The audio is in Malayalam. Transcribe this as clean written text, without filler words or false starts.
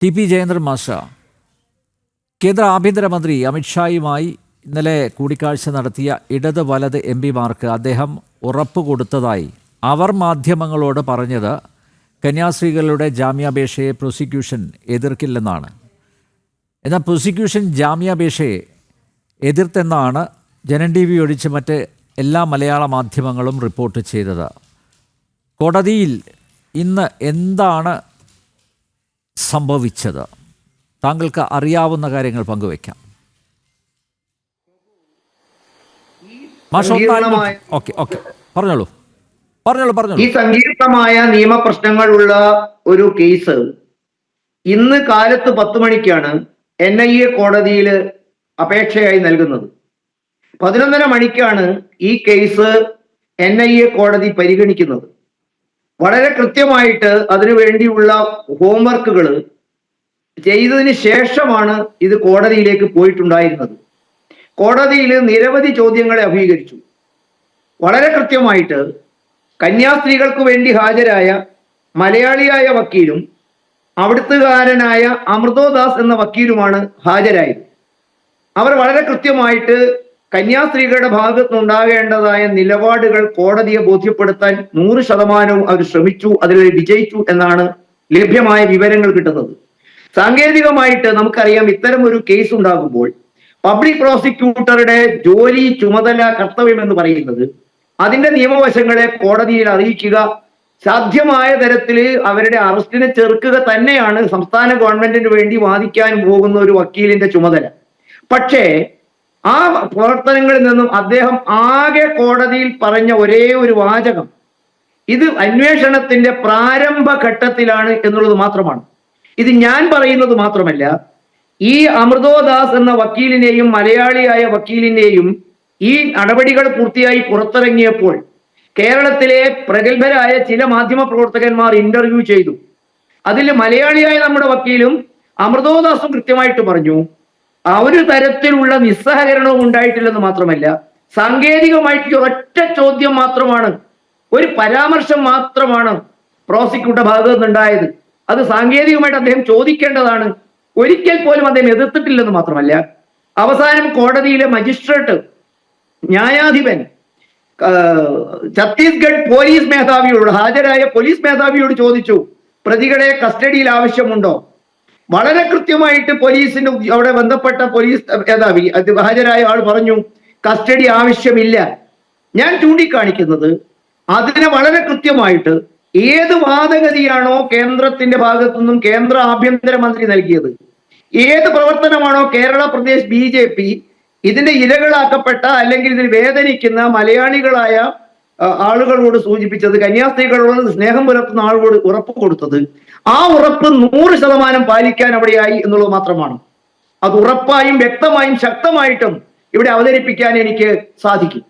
ടി.പി. ജയേന്ദ്രൻ മാസ്റ്റർ, കേന്ദ്ര ആഭ്യന്തരമന്ത്രി അമിത്ഷായുമായി ഇന്നലെ കൂടിക്കാഴ്ച നടത്തിയ ഇടത് വലത് എംപിമാർക്ക് അദ്ദേഹം ഉറപ്പ് കൊടുത്തതായി അവർ മാധ്യമങ്ങളോട് പറഞ്ഞത് കന്യാസ്ത്രീകളുടെ ജാമ്യാപേക്ഷയെ പ്രോസിക്യൂഷൻ എതിർക്കില്ലെന്നാണ്. എന്നാൽ പ്രോസിക്യൂഷൻ ജാമ്യാപേക്ഷയെ എതിർത്തെന്നാണ് ജനൻ ടി വി ഒഴിച്ച് മറ്റ് എല്ലാ മലയാള മാധ്യമങ്ങളും റിപ്പോർട്ട് ചെയ്തത്. കോടതിയിൽ ഇന്ന് എന്താണ് സംഭവിച്ചത്? താങ്കൾക്ക് അറിയാവുന്ന കാര്യങ്ങൾ പങ്കുവയ്ക്കാം. പറഞ്ഞോളൂ. ഈ സങ്കീർണമായ നിയമപ്രശ്നങ്ങളുള്ള ഒരു കേസ് ഇന്ന് കാലത്ത് 10 മണിക്കാണ് NIA കോടതിയിൽ അപേക്ഷയായി നൽകുന്നത്. 11:30 മണിക്കാണ് ഈ കേസ് NIA കോടതി പരിഗണിക്കുന്നത്. വളരെ കൃത്യമായിട്ട് അതിനു വേണ്ടിയുള്ള ഹോംവർക്കുകൾ ചെയ്തതിന് ശേഷമാണ് ഇത് കോടതിയിലേക്ക് പോയിട്ടുണ്ടായിരുന്നത്. കോടതിയിൽ നിരവധി ചോദ്യങ്ങളെ അഭിമുഖീകരിച്ചു. വളരെ കൃത്യമായിട്ട് കന്യാസ്ത്രീകൾക്ക് വേണ്ടി ഹാജരായ മലയാളിയായ വക്കീലും അവിടുത്തുകാരനായ അമൃതോദാസ് എന്ന വക്കീലുമാണ് ഹാജരായത്. അവർ വളരെ കൃത്യമായിട്ട് കന്യാസ്ത്രീകളുടെ ഭാഗത്തുനിന്നുണ്ടാകേണ്ടതായ നിലപാടുകൾ കോടതിയെ ബോധ്യപ്പെടുത്താൻ 100% അവർ ശ്രമിച്ചു, അതിൽ വിജയിച്ചു എന്നാണ് ലഭ്യമായ വിവരങ്ങൾ കിട്ടുന്നത്. സാങ്കേതികമായിട്ട് നമുക്കറിയാം, ഇത്തരം ഒരു കേസ് ഉണ്ടാകുമ്പോൾ പബ്ലിക് പ്രോസിക്യൂട്ടറുടെ ജോലി, ചുമതല, കർത്തവ്യം എന്ന് പറയുന്നത് അതിന്റെ നിയമവശങ്ങളെ കോടതിയിൽ അറിയിക്കുക, സാധ്യമായ തരത്തിൽ അവരുടെ അറസ്റ്റിനെ ചെറുക്കുക തന്നെയാണ് സംസ്ഥാന ഗവൺമെന്റിന് വേണ്ടി വാദിക്കാൻ പോകുന്ന ഒരു വക്കീലിന്റെ ചുമതല. പക്ഷേ ആ പ്രവർത്തനങ്ങളിൽ നിന്നും അദ്ദേഹം ആകെ കോടതിയിൽ പറഞ്ഞ ഒരേ ഒരു വാചകം ഇത് അന്വേഷണത്തിന്റെ പ്രാരംഭ ഘട്ടത്തിലാണ് എന്നുള്ളത് മാത്രമാണ്. ഇത് ഞാൻ പറയുന്നത് മാത്രമല്ല, ഈ അമൃതോദാസ് എന്ന വക്കീലിനെയും മലയാളിയായ വക്കീലിനെയും ഈ നടപടികൾ പൂർത്തിയായി പുറത്തിറങ്ങിയപ്പോൾ കേരളത്തിലെ പ്രഗത്ഭരായ ചില മാധ്യമ പ്രവർത്തകന്മാർ ഇന്റർവ്യൂ ചെയ്തു. അതിൽ മലയാളിയായ നമ്മുടെ വക്കീലും അമൃതോദാസും കൃത്യമായിട്ട് പറഞ്ഞു ഒരു തരത്തിലുള്ള നിസ്സഹകരണവും ഉണ്ടായിട്ടില്ലെന്ന് മാത്രമല്ല, സാങ്കേതികമായിട്ട് ഒറ്റ ചോദ്യം മാത്രമാണ്, ഒരു പരാമർശം മാത്രമാണ് പ്രോസിക്യൂട്ടർ ഭാഗത്തു നിന്നുണ്ടായത്. അത് സാങ്കേതികമായിട്ട് അദ്ദേഹം ചോദിക്കേണ്ടതാണ്. ഒരിക്കൽ പോലും അദ്ദേഹം എതിർത്തിട്ടില്ലെന്ന് മാത്രമല്ല, അവസാനം കോടതിയിലെ മജിസ്ട്രേറ്റ് ന്യായാധിപൻ ഛത്തീസ്ഗഡ് പോലീസ് മേധാവിയോട്, ഹാജരായ പോലീസ് മേധാവിയോട് ചോദിച്ചു, പ്രതികളെ കസ്റ്റഡിയിൽ ആവശ്യമുണ്ടോ? വളരെ കൃത്യമായിട്ട് പോലീസിന്റെ അവിടെ ബന്ധപ്പെട്ട പോലീസ് മേധാവി ഹാജരായ ആൾ പറഞ്ഞു കസ്റ്റഡി ആവശ്യമില്ല. ഞാൻ ചൂണ്ടിക്കാണിക്കുന്നത് അതിനെ വളരെ കൃത്യമായിട്ട് ഏത് വാദഗതിയാണോ കേന്ദ്രത്തിന്റെ ഭാഗത്തുനിന്നും കേന്ദ്ര ആഭ്യന്തരമന്ത്രി നൽകിയത്, ഏത് പ്രവർത്തനമാണോ കേരള പ്രദേശ് BJP ഇതിന്റെ ഇരകളാക്കപ്പെട്ട അല്ലെങ്കിൽ ഇതിൽ വേദനിക്കുന്ന മലയാളികളായ ആളുകളോട് സൂചിപ്പിച്ചത്, കന്യാസ്ത്രീകളോട് സ്നേഹം പുലർത്തുന്ന ആളുകളോട് ഉറപ്പ് കൊടുത്തത്, ആ ഉറപ്പ് 100% പാലിക്കാൻ അവിടെയായി എന്നുള്ളത് മാത്രമാണ്. അത് ഉറപ്പായും വ്യക്തമായും ശക്തമായിട്ടും ഇവിടെ അവതരിപ്പിക്കാൻ എനിക്ക് സാധിക്കും.